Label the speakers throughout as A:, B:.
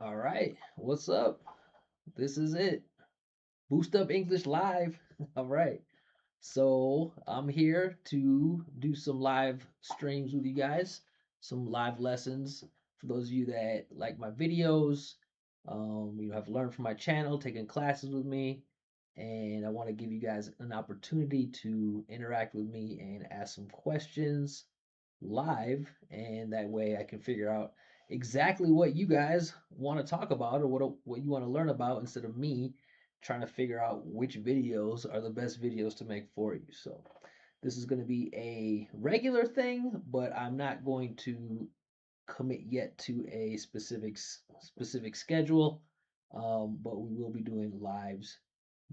A: All right, what's up? This is it. Boost Up English Live. All right, so I'm here to do some live streams with you guys, some live lessons for those of you that like my videos. Have learned from my channel, taken classes with me, and I want to give you guys an opportunity to interact with me and ask some questions live, and that way I can figure out exactly what you guys want to talk about or what you want to learn about instead of me trying to figure out which videos are the best videos to make for you. So this is going to be a regular thing, but I'm not going to commit yet to a specific schedule. But we will be doing lives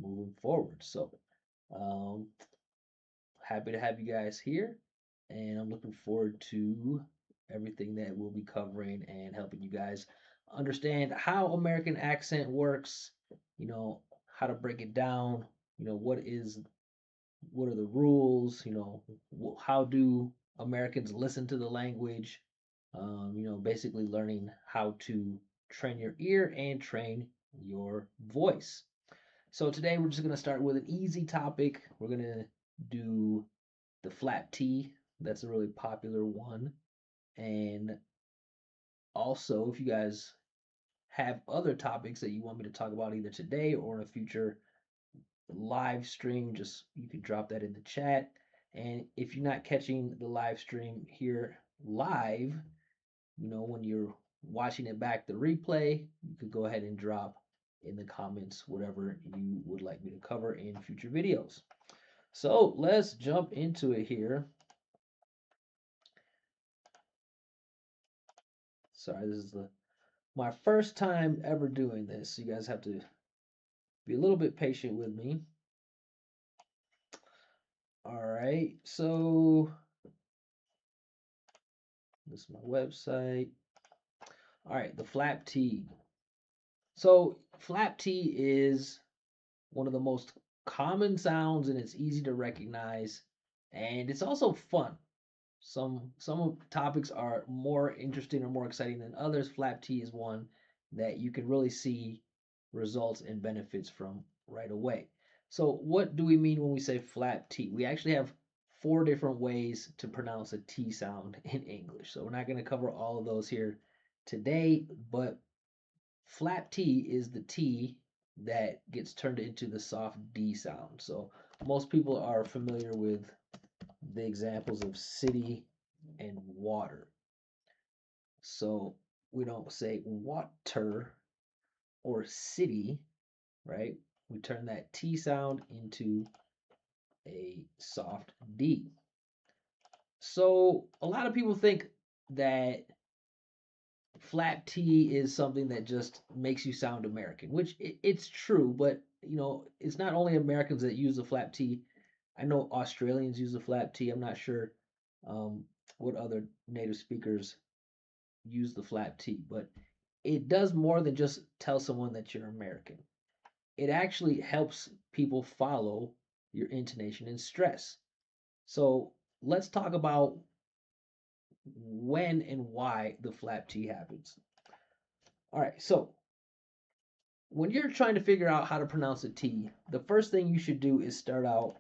A: moving forward. So um, happy to have you guys here, and I'm looking forward to everything that we'll be covering and helping you guys understand how American accent works, how to break it down, what are the rules, how do Americans listen to the language, basically learning how to train your ear and train your voice. So today we're just going to start with an easy topic. We're going to do the flat T. That's a really popular one. And also, if you guys have other topics that you want me to talk about either today or in a future live stream, just you can drop that in the chat. And if you're not catching the live stream here live, when you're watching it back, the replay, you could go ahead and drop in the comments whatever you would like me to cover in future videos. So let's jump into it here. Sorry, this is my first time ever doing this. So you guys have to be a little bit patient with me. All right, so this is my website. All right, the flap T. So flap T is one of the most common sounds, and it's easy to recognize, and it's also fun. Some topics are more interesting or more exciting than others. Flap T is one that you can really see results and benefits from right away. So what do we mean when we say flap T? We actually have four different ways to pronounce a T sound in English. So we're not going to cover all of those here today, but flap T is the T that gets turned into the soft D sound. So most people are familiar with the examples of city and water. So we don't say water or city, right? We turn that T sound into a soft D. So a lot of people think that flap T is something that just makes you sound American, which it's true, but it's not only Americans that use the flap T. I know Australians use the flap T. I'm not sure um, what other native speakers use the flap T, but it does more than just tell someone that you're American. It actually helps people follow your intonation and stress. So let's talk about when and why the flap T happens. All right, so when you're trying to figure out how to pronounce a T, the first thing you should do is start out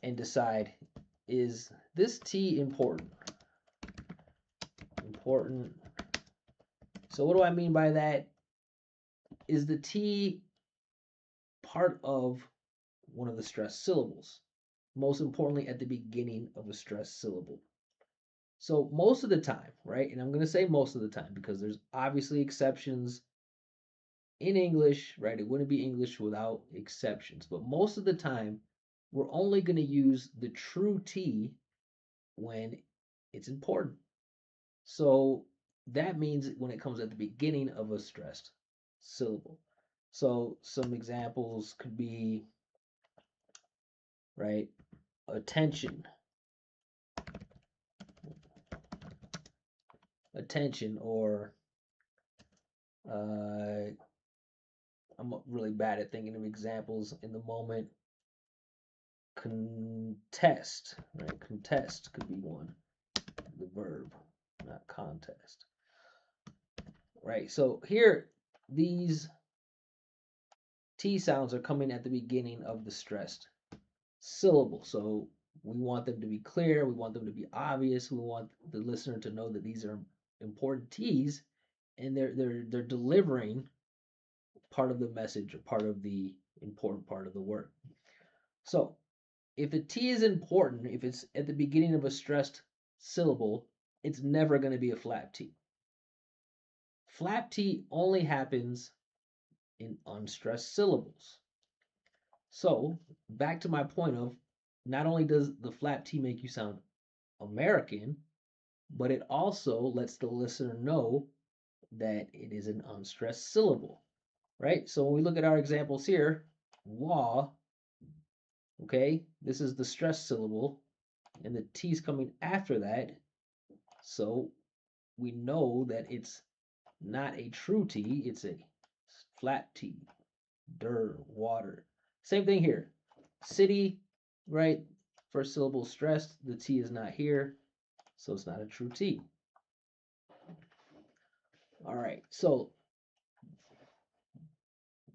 A: and decide, is this T important? Important. So what do I mean by that? Is the T part of one of the stressed syllables? Most importantly, at the beginning of a stressed syllable. So most of the time, right? And I'm going to say most of the time because there's obviously exceptions in English, right? It wouldn't be English without exceptions. But most of the time, we're only going to use the true T when it's important. So that means when it comes at the beginning of a stressed syllable. So some examples could be, right, attention, attention, or uh, I'm really bad at thinking of examples in the moment. Contest, right? Contest could be one, the verb, not contest. right? So here, these T sounds are coming at the beginning of the stressed syllable. So we want them to be clear, we want them to be obvious, we want the listener to know that these are important T's and they're delivering part of the message or part of the important part of the word. So if the T is important, if it's at the beginning of a stressed syllable, it's never going to be a flap T. Flap T only happens in unstressed syllables. So back to my point of not only does the flap T make you sound American, but it also lets the listener know that it is an unstressed syllable, right? So when we look at our examples here, wa, okay, this is the stressed syllable, and the T is coming after that, so we know that it's not a true T, it's a flat T, water. Same thing here. City, right? First syllable stressed, the T is not here, so it's not a true T. All right, so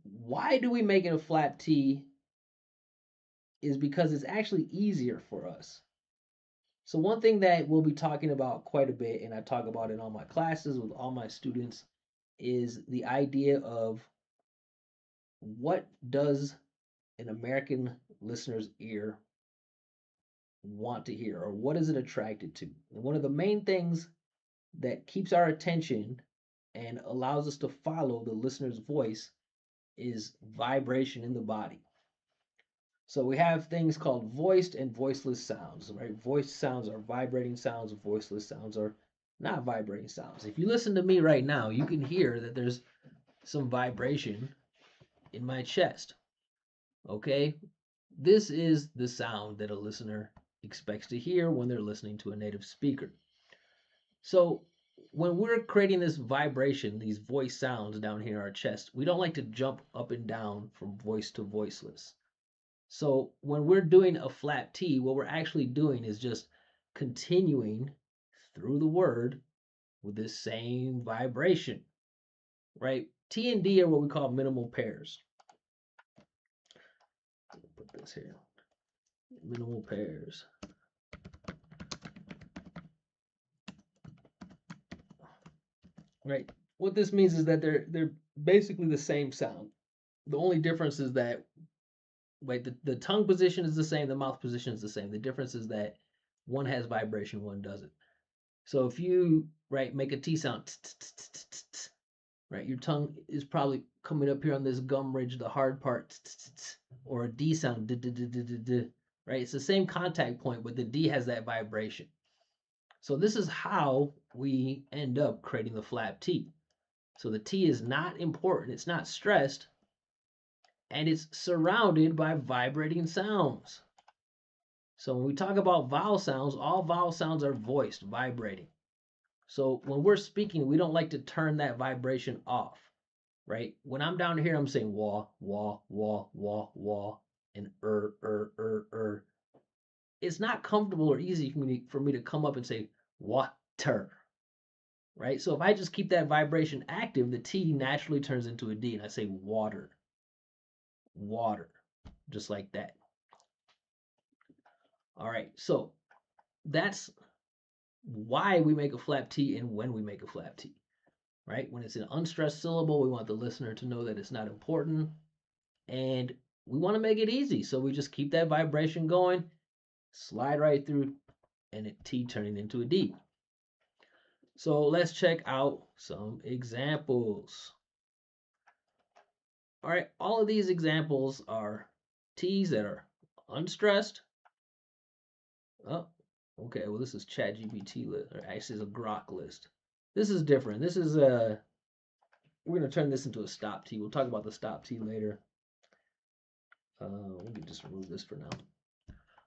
A: why do we make it a flat T is because it's actually easier for us. So one thing that we'll be talking about quite a bit, and I talk about in all my classes with all my students, is the idea of what does an American listener's ear want to hear, or what is it attracted to? And one of the main things that keeps our attention and allows us to follow the listener's voice is vibration in the body. So we have things called voiced and voiceless sounds, right? Voiced sounds are vibrating sounds, voiceless sounds are not vibrating sounds. If you listen to me right now, you can hear that there's some vibration in my chest. Okay? This is the sound that a listener expects to hear when they're listening to a native speaker. So when we're creating this vibration, these voice sounds down here in our chest, we don't like to jump up and down from voice to voiceless. So when we're doing a flat T, what we're actually doing is just continuing through the word with this same vibration, right? T and D are what we call minimal pairs. Put this here. Minimal pairs. Right? What this means is that they're basically the same sound. The only difference is that right, the tongue position is the same, the mouth position is the same. The difference is that one has vibration, one doesn't. So if you right make a T sound, right, your tongue is probably coming up here on this gum ridge, the hard part, or a D sound, right? It's the same contact point, but the D has that vibration. So this is how we end up creating the flap T. So the T is not important, it's not stressed, and it's surrounded by vibrating sounds. So when we talk about vowel sounds, all vowel sounds are voiced, vibrating. So when we're speaking, we don't like to turn that vibration off, right? When I'm down here, I'm saying wah, wah, wah, wah, wah, and It's not comfortable or easy for me to come up and say water, right? So if I just keep that vibration active, the T naturally turns into a D, and I say water, water, just like that. All right, so that's why we make a flap T and when we make a flap T, right? When it's an unstressed syllable, we want the listener to know that it's not important, and we want to make it easy. So we just keep that vibration going, slide right through, and a T turning into a D. So let's check out some examples. All right, all of these examples are T's that are unstressed. Oh, okay, well, this is ChatGPT list, or actually, it's a Grok list. This is different. This is we're going to turn this into a stop T. We'll talk about the stop T later. Let me just remove this for now.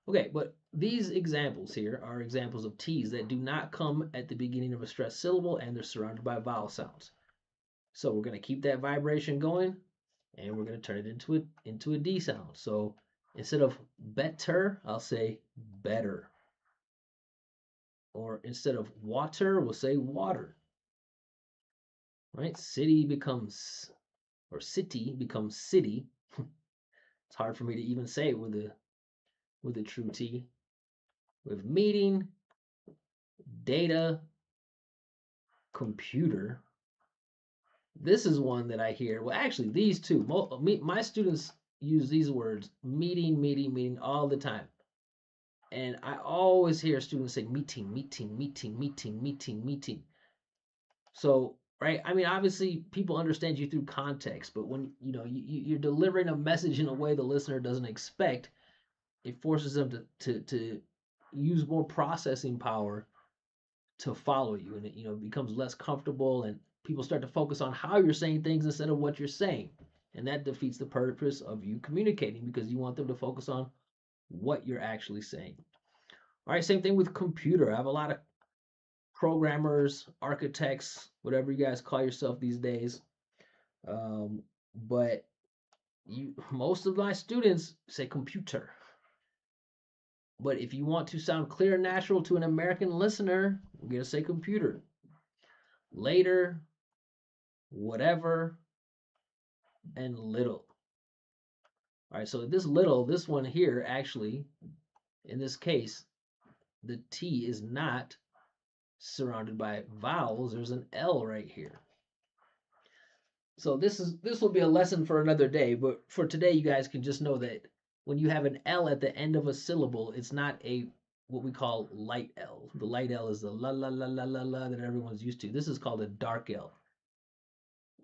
A: Okay, but these examples here are examples of T's that do not come at the beginning of a stressed syllable, and they're surrounded by vowel sounds. So we're going to keep that vibration going, and we're going to turn it into a D sound. So instead of better, I'll say better. Or instead of water, we'll say water. right? City becomes, or city becomes city. It's hard for me to even say it with a true T. With meeting, data, computer. This is one that I hear. Well, actually, these two. My students use these words: meeting, meeting, meeting, all the time. And I always hear students say meeting, meeting, meeting, meeting, meeting, meeting. So, right? I mean, obviously, people understand you through context, but when you're delivering a message in a way the listener doesn't expect, it forces them to use more processing power to follow you, and it becomes less comfortable, and people start to focus on how you're saying things instead of what you're saying, and that defeats the purpose of you communicating because you want them to focus on what you're actually saying. All right, same thing with computer. I have a lot of programmers, architects, whatever you guys call yourself these days. But most of my students say computer. But if you want to sound clear and natural to an American listener, you're going to say computer. Later, whatever, and little. All right, so this one here, actually, in this case, the T is not surrounded by vowels. There's an L right here. So this will be a lesson for another day, but for today, you guys can just know that when you have an L at the end of a syllable, it's not a what we call light L. The light L is the la la la la la la that everyone's used to. This is called a dark L,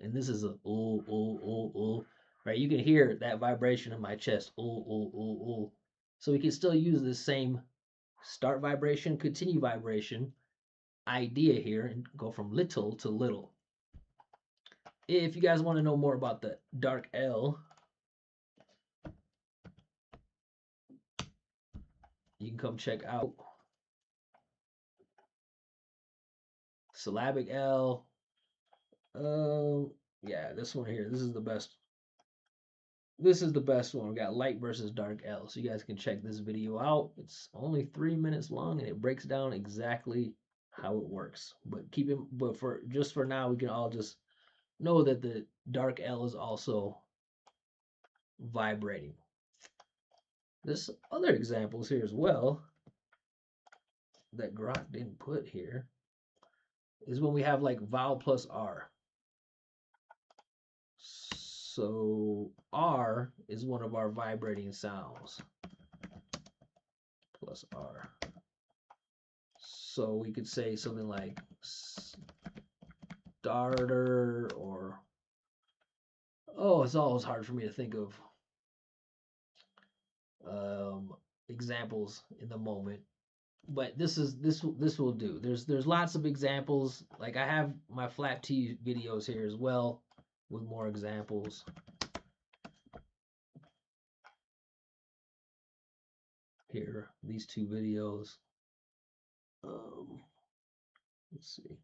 A: and this is a ooh ooh ooh ooh. Right, you can hear that vibration in my chest. Ooh ooh ooh ooh. So we can still use the same start vibration, continue vibration idea here, and go from little to little. If you guys want to know more about the dark L, you can come check out syllabic L. Yeah, this one here. This is the best. This is the best one. We got light versus dark L. So you guys can check this video out. It's only 3 minutes long and it breaks down exactly how it works. But for now, we can all just know that the dark L is also vibrating. There's other examples here as well that Grok didn't put here. Is when we have like vowel plus R. So R is one of our vibrating sounds. Plus R. So we could say something like starter, or it's always hard for me to think of examples in the moment. But this will do. There's lots of examples. Like I have my flat T videos here as well with more examples. Here, these two videos. Let's see.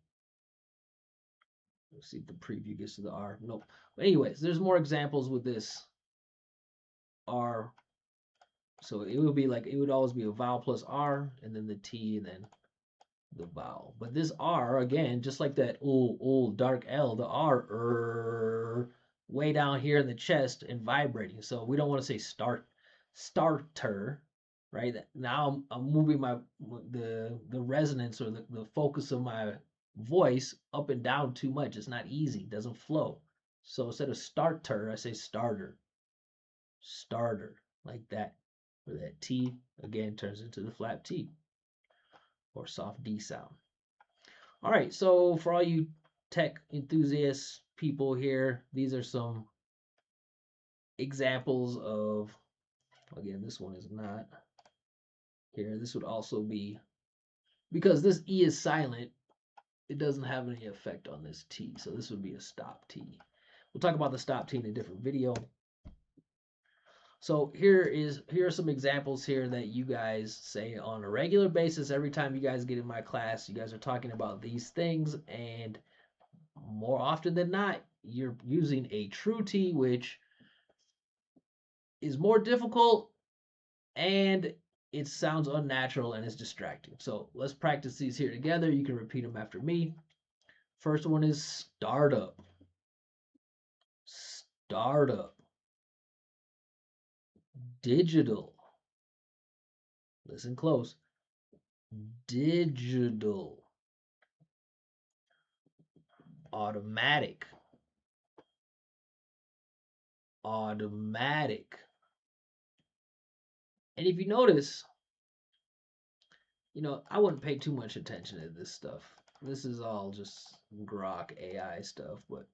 A: Let's see if the preview gets to the R. Nope. But anyways, there's more examples with this R. So it would always be a vowel plus R, and then the T, and then the vowel. But this R, again, just like that old dark L, the R, way down here in the chest and vibrating. So we don't want to say starter, right? Now I'm moving the resonance, or the focus of my voice up and down too much. It's not easy, it doesn't flow. So instead of starter, I say starter, like that. Where that T again turns into the flat T or soft D sound. All right, so for all you tech enthusiasts people here, these are some examples of, again, this one is not here. This would also be, because this E is silent, it doesn't have any effect on this T. So this would be a stop T. We'll talk about the stop T in a different video. So here are some examples here that you guys say on a regular basis. Every time you guys get in my class, you guys are talking about these things, and more often than not, you're using a true T, which is more difficult and it sounds unnatural and it's distracting. So let's practice these here together. You can repeat them after me. First one is startup. Startup. Digital. Listen close. Digital. Automatic. Automatic. And if you notice, I wouldn't pay too much attention to this stuff. This is all just grok AI stuff, but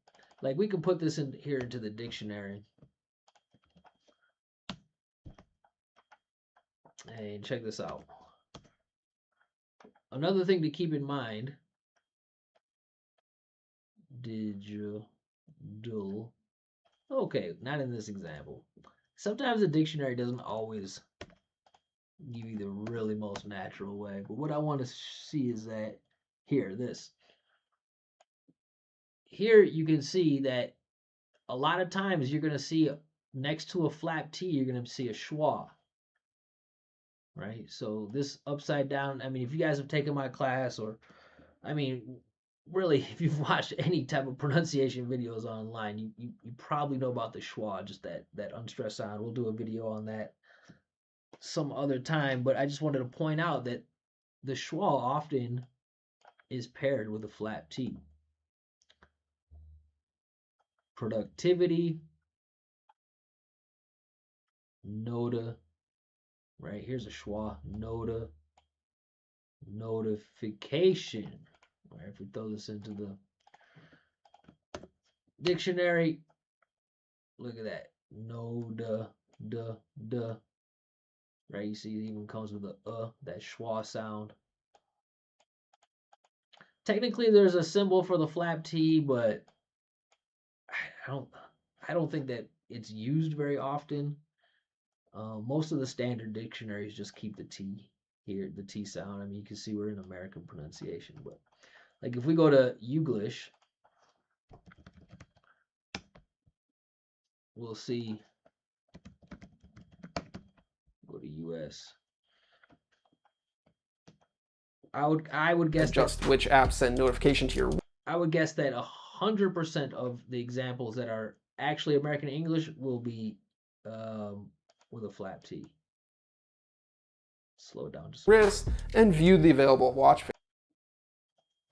A: like we can put this in here into the dictionary. And check this out. Another thing to keep in mind, digital. Okay, not in this example. Sometimes the dictionary doesn't always give you the really most natural way. But what I want to see is that here, this. Here you can see that a lot of times you're going to see next to a flap T, you're going to see a schwa. Right? So this upside down, I mean, if you guys have taken my class or, I mean, really, if you've watched any type of pronunciation videos online, you probably know about the schwa, just that unstressed sound. We'll do a video on that some other time, but I just wanted to point out that the schwa often is paired with a flap T. Productivity, nota, right? Here's a schwa, nota, notification. Right? If we throw this into the dictionary, look at that. Nota, duh. Right? You see it even comes with a that schwa sound. Technically there's a symbol for the flap T, but I don't think that it's used very often. Most of the standard dictionaries just keep the T here, the T sound. I mean, you can see we're in American pronunciation, but like if we go to Uglish, we'll see. Go to US. I would guess
B: just which apps send notification to your.
A: I would guess that 100% of the examples that are actually American English will be with a flap T. Slow it down just
B: wrist and view the available watch.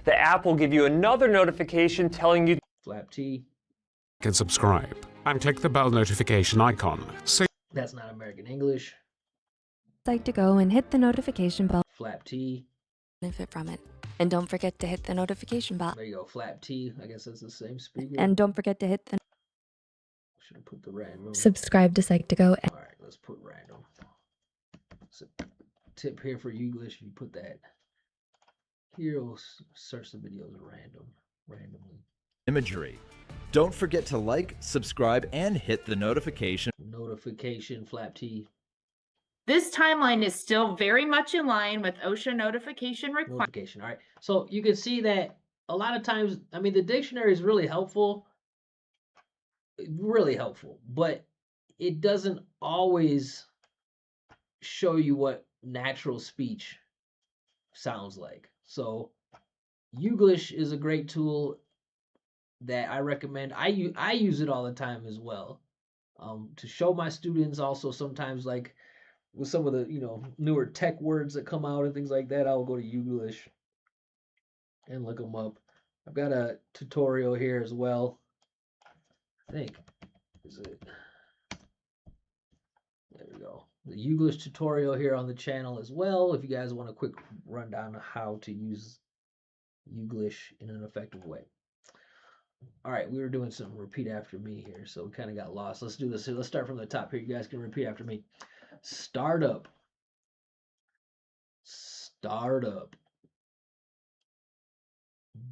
C: The app will give you another notification telling you
A: flap T.
D: And subscribe and click the bell notification icon.
A: That's not American English.
E: Like to go and hit the notification bell.
A: Flap T.
E: Benefit from it. And don't forget to hit the notification bell.
A: There you go, flap T. I guess that's the same speaker.
E: And don't forget to hit the.
A: Should have put the random.
E: Subscribe to Psych2Go.
A: All right, let's put random. So, tip here for Uglish: you put that here. We'll search the videos randomly.
F: Imagery. Don't forget to like, subscribe, and hit the notification.
A: Notification, flap T.
G: This timeline is still very much in line with OSHA notification requirements.
A: Notification. All right. So you can see that a lot of times, I mean, the dictionary is really helpful, but it doesn't always show you what natural speech sounds like. So Uglish is a great tool that I recommend. I use it all the time as well, to show my students. Also sometimes, like with some of the newer tech words that come out and things like that, I'll go to Uglish and look them up. I've got a tutorial here as well. I think is it. There we go. The Uglish tutorial here on the channel as well. If you guys want a quick rundown of how to use Uglish in an effective way. All right, we were doing some repeat after me here, so we kind of got lost. Let's do this. Let's start from the top here. You guys can repeat after me. Startup. Startup.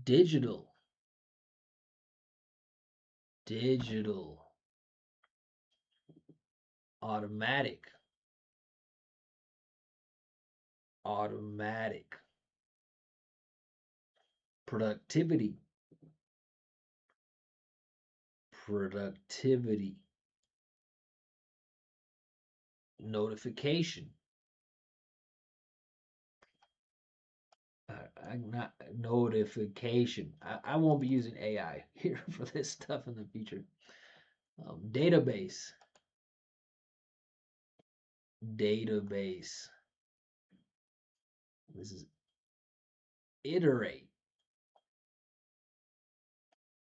A: Digital. Digital. Automatic. Automatic. Productivity. Productivity. Notification. not notification. I won't be using AI here for this stuff in the future. Database. Database. This is iterate.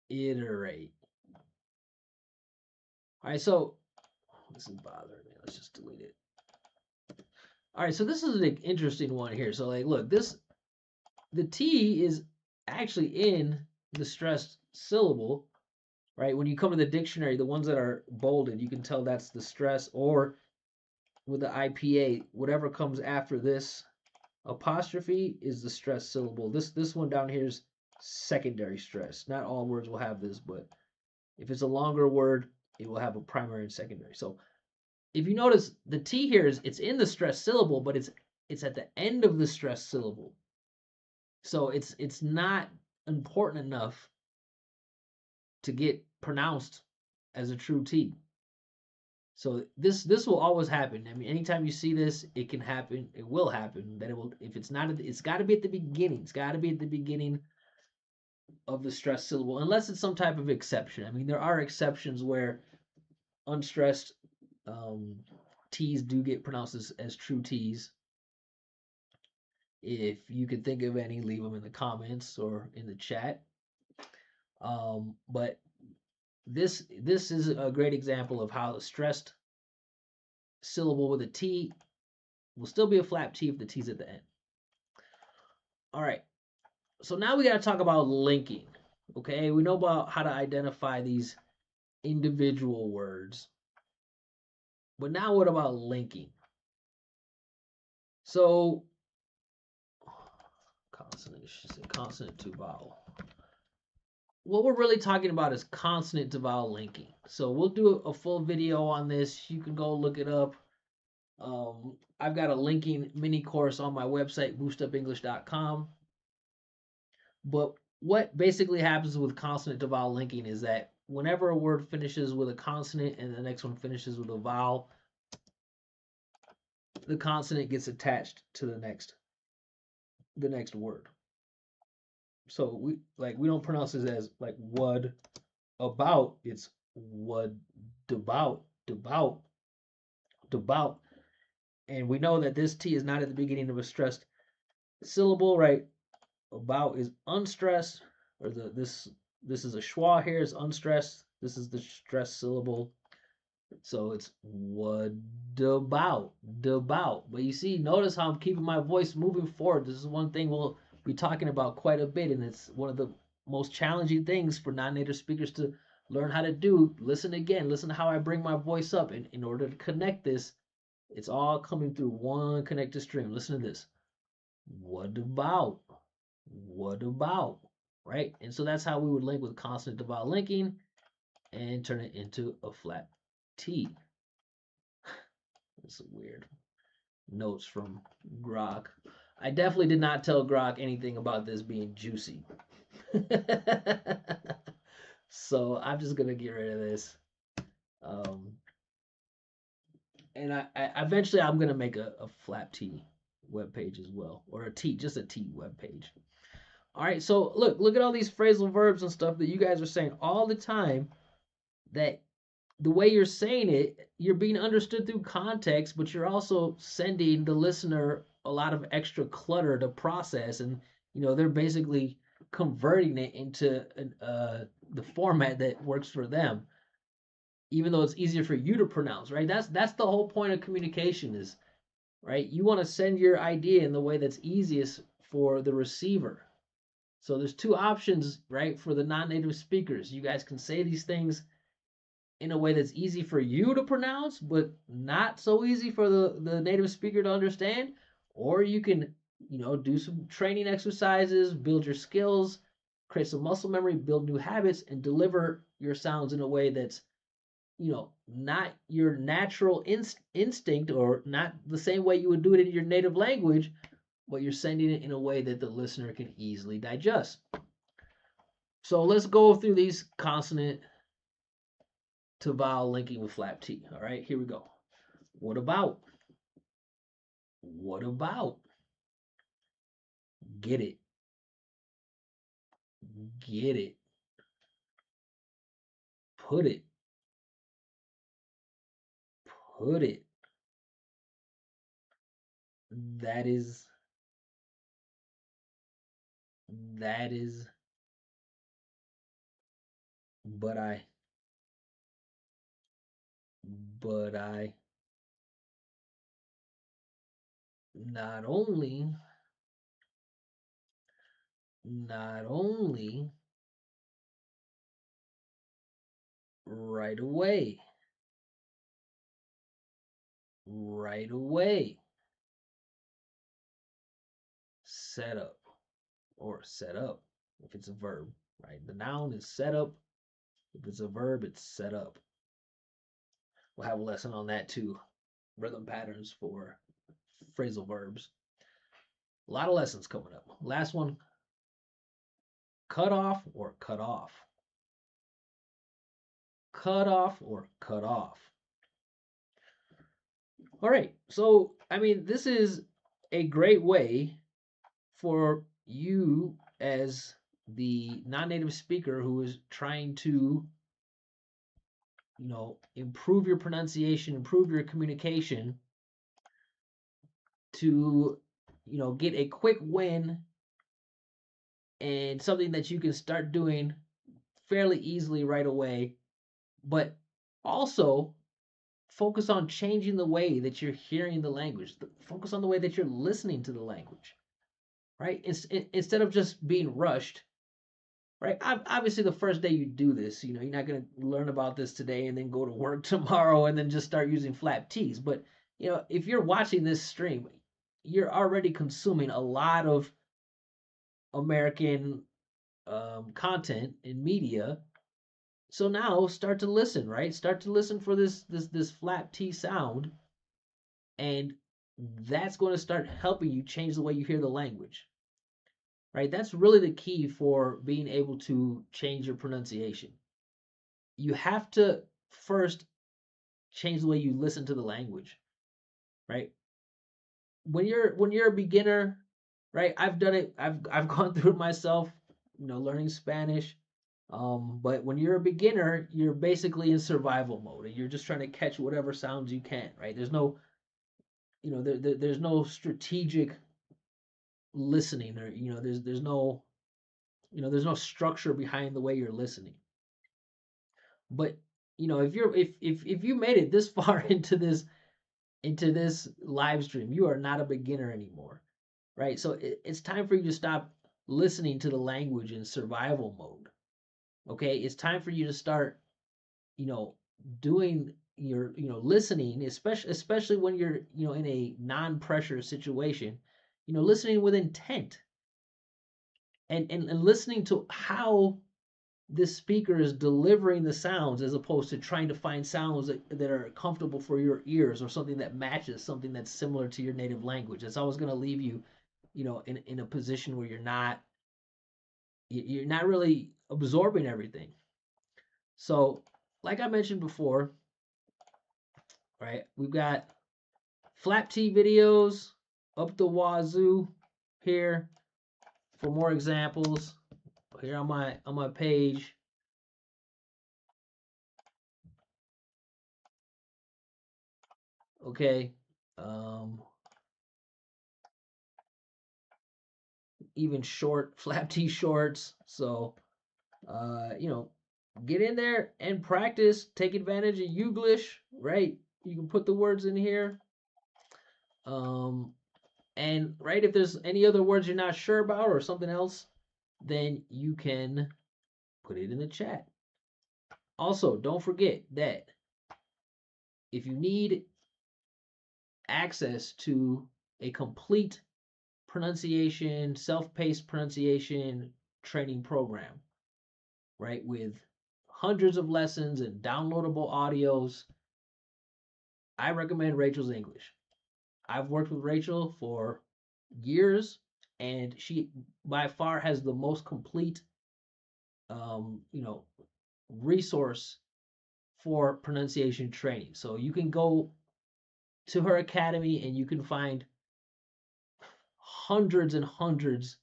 A: Iterate. All right, so this is bothering me. Let's just delete it. All right, so this is an interesting one here. So like, look, the T is actually in the stressed syllable, right? When you come to the dictionary, the ones that are bolded, you can tell that's the stress, or with the IPA, whatever comes after this apostrophe is the stressed syllable. This one down here is secondary stress. Not all words will have this, but if it's a longer word, it will have a primary and secondary. So if you notice, the T here it's in the stressed syllable, but it's at the end of the stressed syllable. So it's not important enough to get pronounced as a true T. So this will always happen. I mean, anytime you see this, it can happen. It will happen. That it will. If it's not, it's got to be at the beginning. It's got to be at the beginning of the stressed syllable, unless it's some type of exception. I mean, there are exceptions where unstressed T's do get pronounced as true T's. If you can think of any, leave them in the comments or in the chat. But this is a great example of how a stressed syllable with a T will still be a flap T if the T's at the end. All right. So now we got to talk about linking. Okay, we know about how to identify these individual words. But now what about linking? So consonant to vowel. What we're really talking about is consonant to vowel linking. So we'll do a full video on this. You can go look it up. I've got a linking mini course on my website, boostupenglish.com. But what basically happens with consonant to vowel linking is that whenever a word finishes with a consonant and the next one finishes with a vowel, the consonant gets attached to the next word. So we don't pronounce this as like wud about, it's wud devout. And we know that this T is not at the beginning of a stressed syllable, right? About is unstressed, or this is a schwa here is unstressed. This is the stressed syllable. So it's what about. But you see, notice how I'm keeping my voice moving forward. This is one thing we'll be talking about quite a bit, and it's one of the most challenging things for non-native speakers to learn how to do. Listen again, listen to how I bring my voice up, and in order to connect this, it's all coming through one connected stream. Listen to this. What about? Right? And so that's how we would link with consonant to vowel linking and turn it into a flat T. That's weird. Notes from Grok. I definitely did not tell Grok anything about this being juicy. So I'm just going to get rid of this. And I eventually I'm going to make a flap T web page as well, or just a T web page. All right, so look at all these phrasal verbs and stuff that you guys are saying all the time, that the way you're saying it, you're being understood through context, but you're also sending the listener a lot of extra clutter to process, and they're basically converting it into the format that works for them, even though it's easier for you to pronounce, right? That's the whole point of communication is, right? You want to send your idea in the way that's easiest for the receiver. So there's two options, right, for the non-native speakers. You guys can say these things in a way that's easy for you to pronounce, but not so easy for the native speaker to understand. Or you can, do some training exercises, build your skills, create some muscle memory, build new habits, and deliver your sounds in a way that's, not your natural instinct, or not the same way you would do it in your native language, but you're sending it in a way that the listener can easily digest. So let's go through these consonant to vowel linking with flap T. All right, here we go. What about? What about? Get it. Get it. Put it. Put it. That is that is but I but I not only not only right away right away set up or set up if it's a verb, right? The noun is set up. If it's a verb, it's set up. We'll have a lesson on that too. Rhythm patterns for phrasal verbs. A lot of lessons coming up. Last one, cut off or cut off. Cut off or cut off. All right. So, I mean, this is a great way for you as the non-native speaker who is trying to, improve your pronunciation, improve your communication to, get a quick win and something that you can start doing fairly easily right away, but also focus on changing the way that you're hearing the language. Focus on the way that you're listening to the language, right? Instead of just being rushed, right? Obviously, the first day you do this, you're not going to learn about this today and then go to work tomorrow and then just start using flap T's. But, if you're watching this stream, you're already consuming a lot of American content and media. So now start to listen, right? Start to listen for this flap T sound, and that's going to start helping you change the way you hear the language. Right? That's really the key for being able to change your pronunciation. You have to first change the way you listen to the language, right? When you're a beginner, right? I've done it. I've gone through it myself, learning Spanish. But when you're a beginner, you're basically in survival mode, and you're just trying to catch whatever sounds you can, right? There's no, there's no strategic listening, or there's no, there's no structure behind the way you're listening. But if you made it this far into this live stream, you are not a beginner anymore, right? So it's time for you to stop listening to the language in survival mode. Okay, it's time for you to start, doing your, listening, especially when you're, in a non-pressure situation, listening with intent, and listening to how this speaker is delivering the sounds, as opposed to trying to find sounds that are comfortable for your ears, or something that matches something that's similar to your native language. It's always going to leave you, in a position where you're not really absorbing everything. So, like I mentioned before, right, we've got flap T videos up the wazoo here for more examples here on my page. Okay. Even short flap T shorts. So, get in there and practice. Take advantage of Youglish, right? You can put the words in here. And right, if there's any other words you're not sure about or something else, then you can put it in the chat. Also, don't forget that if you need access to a complete pronunciation, self-paced pronunciation training program, right, with hundreds of lessons and downloadable audios, I recommend Rachel's English. I've worked with Rachel for years, and she by far has the most complete resource for pronunciation training. So you can go to her academy and you can find hundreds and hundreds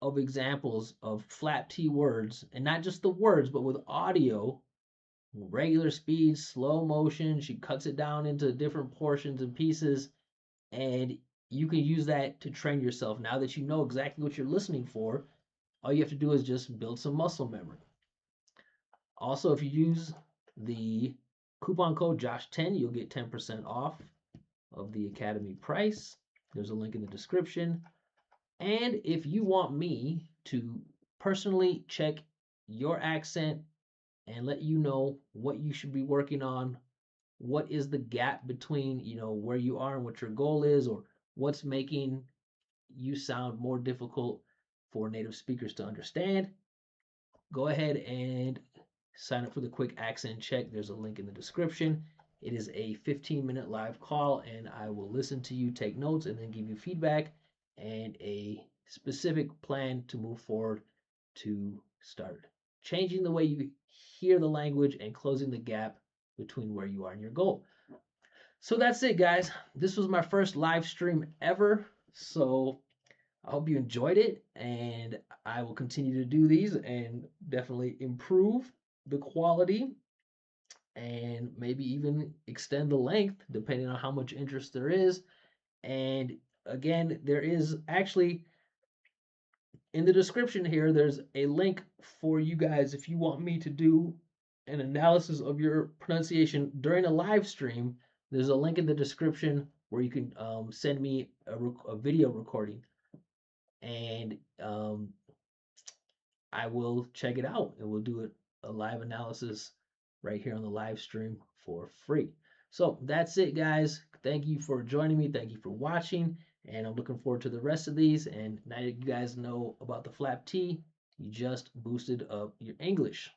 A: of examples of flap T words, and not just the words, but with audio, regular speed, slow motion. She cuts it down into different portions and pieces, and you can use that to train yourself. Now that you know exactly what you're listening for, all you have to do is just build some muscle memory. Also, if you use the coupon code Josh10, you'll get 10% off of the Academy price. There's a link in the description. And if you want me to personally check your accent and let you know what you should be working on, what is the gap between, where you are and what your goal is, or what's making you sound more difficult for native speakers to understand, go ahead and sign up for the quick accent check. There's a link in the description. It is a 15-minute live call, and I will listen to you, take notes, and then give you feedback and a specific plan to move forward to start changing the way you hear the language and closing the gap between where you are and your goal. So that's it, guys. This was my first live stream ever. So I hope you enjoyed it, and I will continue to do these and definitely improve the quality and maybe even extend the length depending on how much interest there is. And again, there is actually in the description here, there's a link for you guys if you want me to do an analysis of your pronunciation during a live stream. There's a link in the description where you can send me a video recording, and I will check it out and we'll do a live analysis right here on the live stream for free. So that's it, guys. Thank you for joining me. Thank you for watching. And I'm looking forward to the rest of these. And now that you guys know about the flap T, you just boosted up your English.